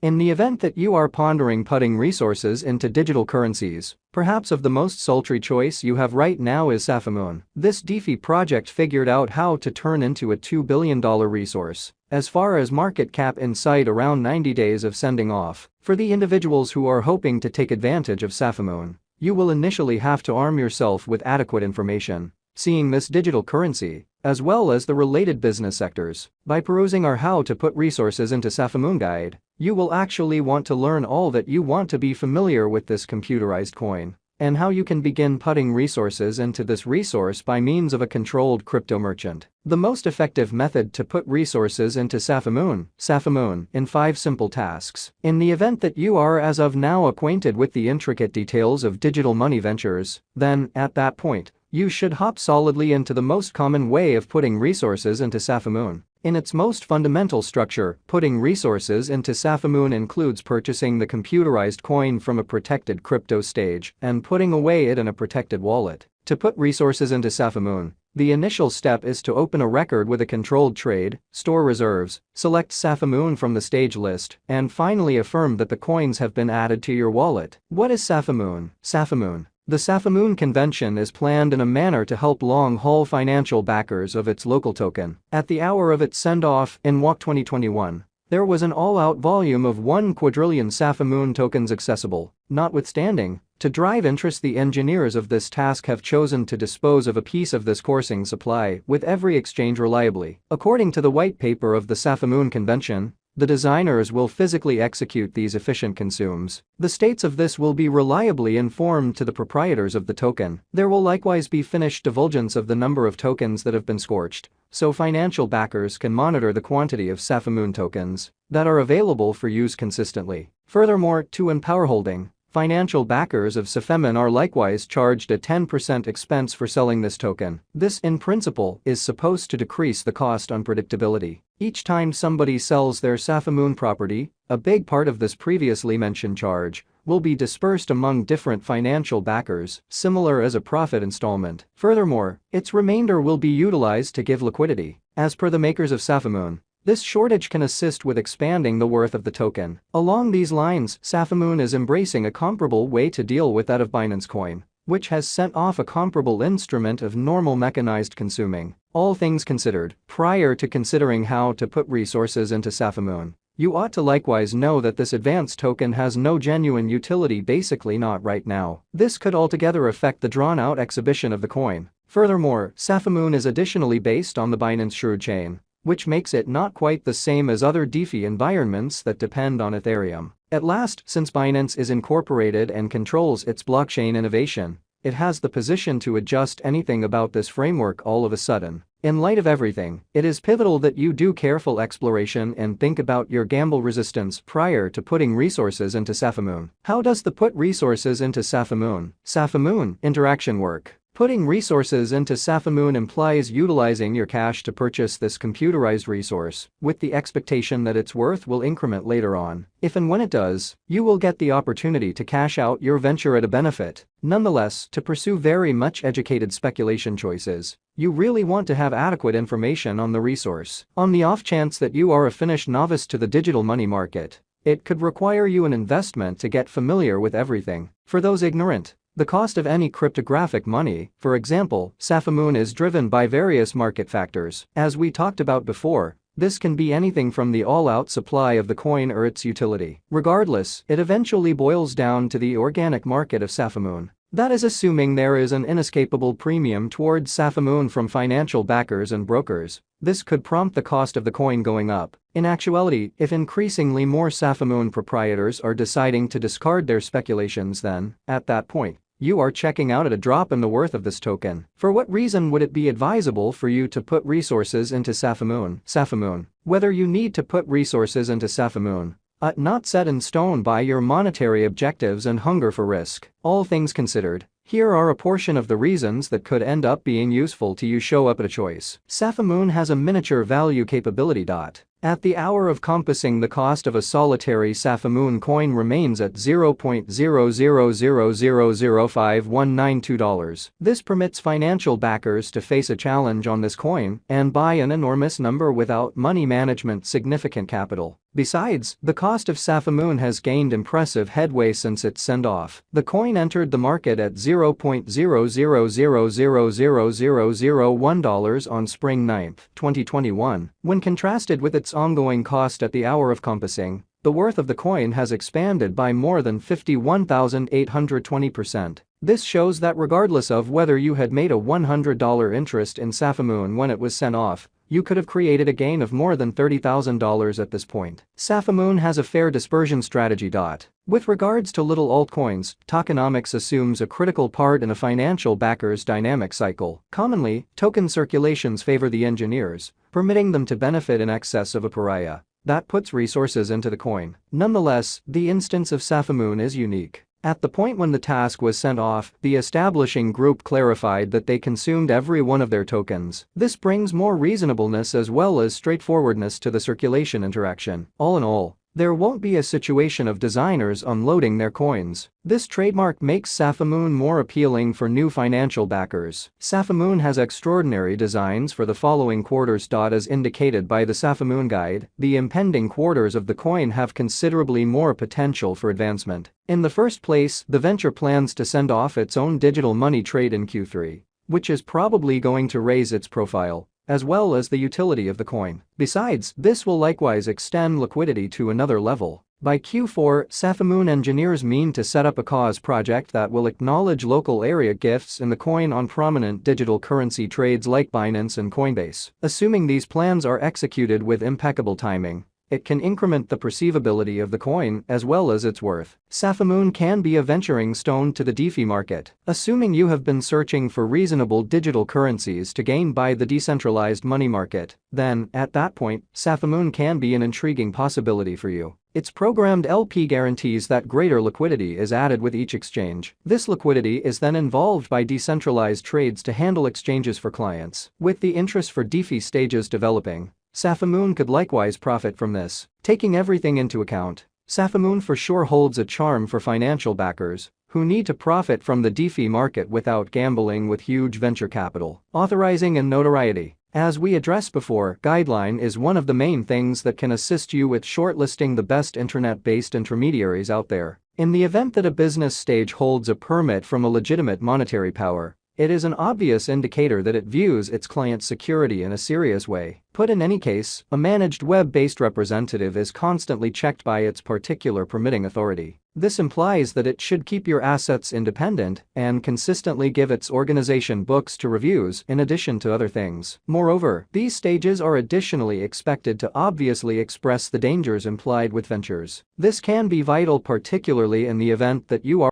In the event that you are pondering putting resources into digital currencies, perhaps of the most sultry choice you have right now is Safemoon. This DeFi project figured out how to turn into a $2 billion resource. As far as market cap in sight around 90 days of sending off. For the individuals who are hoping to take advantage of Safemoon, you will initially have to arm yourself with adequate information. Seeing this digital currency, as well as the related business sectors, by perusing our How to Put Resources into Safemoon guide, you will actually want to learn all that you want to be familiar with this computerized coin, and how you can begin putting resources into this resource by means of a controlled crypto merchant. The most effective method to put resources into Safemoon in 5 simple tasks. In the event that you are as of now acquainted with the intricate details of digital money ventures, then, at that point, you should hop solidly into the most common way of putting resources into Safemoon. In its most fundamental structure, putting resources into Safemoon includes purchasing the computerized coin from a protected crypto stage and putting away it in a protected wallet. To put resources into Safemoon, the initial step is to open a record with a controlled trade, store reserves, select Safemoon from the stage list, and finally affirm that the coins have been added to your wallet. What is Safemoon? The Safemoon convention is planned in a manner to help long-haul financial backers of its local token. At the hour of its send-off in WAC 2021, there was an all-out volume of 1 quadrillion Safemoon tokens accessible. Notwithstanding, to drive interest, the engineers of this task have chosen to dispose of a piece of this coursing supply with every exchange reliably. According to the white paper of the Safemoon convention, the designers will physically execute these efficient consumes. The states of this will be reliably informed to the proprietors of the token. There will likewise be finished divulgence of the number of tokens that have been scorched, so financial backers can monitor the quantity of Safemoon tokens that are available for use consistently. Furthermore, to empower holding, financial backers of Safemoon are likewise charged a 10% expense for selling this token. This, in principle, is supposed to decrease the cost unpredictability. Each time somebody sells their Safemoon property, a big part of this previously mentioned charge will be dispersed among different financial backers, similar as a profit installment. Furthermore, its remainder will be utilized to give liquidity. As per the makers of Safemoon, this shortage can assist with expanding the worth of the token. Along these lines, Safemoon is embracing a comparable way to deal with that of Binance Coin, which has sent off a comparable instrument of normal mechanized consuming. All things considered, prior to considering how to put resources into Safemoon, you ought to likewise know that this advanced token has no genuine utility, basically not right now. This could altogether affect the drawn-out exhibition of the coin. Furthermore, Safemoon is additionally based on the Binance Shroud chain, which makes it not quite the same as other DeFi environments that depend on Ethereum. At last, since Binance is incorporated and controls its blockchain innovation, it has the position to adjust anything about this framework all of a sudden. In light of everything, it is pivotal that you do careful exploration and think about your gamble resistance prior to putting resources into Safemoon. How does the put resources into Safemoon interaction work? Putting resources into Safemoon implies utilizing your cash to purchase this computerized resource, with the expectation that its worth will increment later on. If and when it does, you will get the opportunity to cash out your venture at a benefit. Nonetheless, to pursue very much educated speculation choices, you really want to have adequate information on the resource. On the off chance that you are a finished novice to the digital money market, it could require you an investment to get familiar with everything. For those ignorant, the cost of any cryptographic money, for example, Safemoon, is driven by various market factors. As we talked about before, this can be anything from the all-out supply of the coin or its utility. Regardless, it eventually boils down to the organic market of Safemoon. That is assuming there is an inescapable premium towards Safemoon from financial backers and brokers. This could prompt the cost of the coin going up. In actuality, if increasingly more Safemoon proprietors are deciding to discard their speculations, then, at that point, you are checking out at a drop in the worth of this token. For what reason would it be advisable for you to put resources into Safemoon? Whether you need to put resources into Safemoon, not set in stone by your monetary objectives and hunger for risk. All things considered, Here are a portion of the reasons that could end up being useful to you. Show up at a choice. Safemoon has a miniature value capability. At the hour of compassing, the cost of a solitary Safemoon coin remains at $0.0000051992. This permits financial backers to face a challenge on this coin and buy an enormous number without money management significant capital. Besides, the cost of Safemoon has gained impressive headway since its send-off. The coin entered the market at $0.00000001 on Spring 9, 2021. When contrasted with its ongoing cost at the hour of compassing, the worth of the coin has expanded by more than 51,820%. This shows that regardless of whether you had made a $100 interest in Safemoon when it was sent off, you could have created a gain of more than $30,000 at this point. Safemoon has a fair dispersion strategy. With regards to little altcoins, tokenomics assumes a critical part in a financial backer's dynamic cycle. Commonly, token circulations favor the engineers, permitting them to benefit in excess of a pariah that puts resources into the coin. Nonetheless, the instance of Safemoon is unique. At the point when the task was sent off, the establishing group clarified that they consumed every one of their tokens. This brings more reasonableness as well as straightforwardness to the circulation interaction. All in all, there won't be a situation of designers unloading their coins. This trademark makes Safemoon more appealing for new financial backers. Safemoon has extraordinary designs for the following quarters. As indicated by the Safemoon guide, the impending quarters of the coin have considerably more potential for advancement. In the first place, the venture plans to send off its own digital money trade in Q3, which is probably going to raise its profile, as well as the utility of the coin. Besides, this will likewise extend liquidity to another level. By Q4, Safemoon engineers mean to set up a cause project that will acknowledge local area gifts in the coin on prominent digital currency trades like Binance and Coinbase. Assuming these plans are executed with impeccable timing, it can increment the perceivability of the coin as well as its worth. Safemoon can be a venturing stone to the DeFi market. Assuming you have been searching for reasonable digital currencies to gain by the decentralized money market, then, at that point, Safemoon can be an intriguing possibility for you. Its programmed LP guarantees that greater liquidity is added with each exchange. This liquidity is then involved by decentralized trades to handle exchanges for clients. With the interest for DeFi stages developing, Safemoon could likewise profit from this. Taking everything into account, Safemoon for sure holds a charm for financial backers who need to profit from the DeFi market without gambling with huge venture capital. Authorizing and notoriety. As we addressed before, guideline is one of the main things that can assist you with shortlisting the best internet-based intermediaries out there. In the event that a business stage holds a permit from a legitimate monetary power, it is an obvious indicator that it views its client's security in a serious way. Put in any case, a managed web-based representative is constantly checked by its particular permitting authority. This implies that it should keep your assets independent and consistently give its organization books to reviews in addition to other things. Moreover, these stages are additionally expected to obviously express the dangers implied with ventures. This can be vital, particularly in the event that you are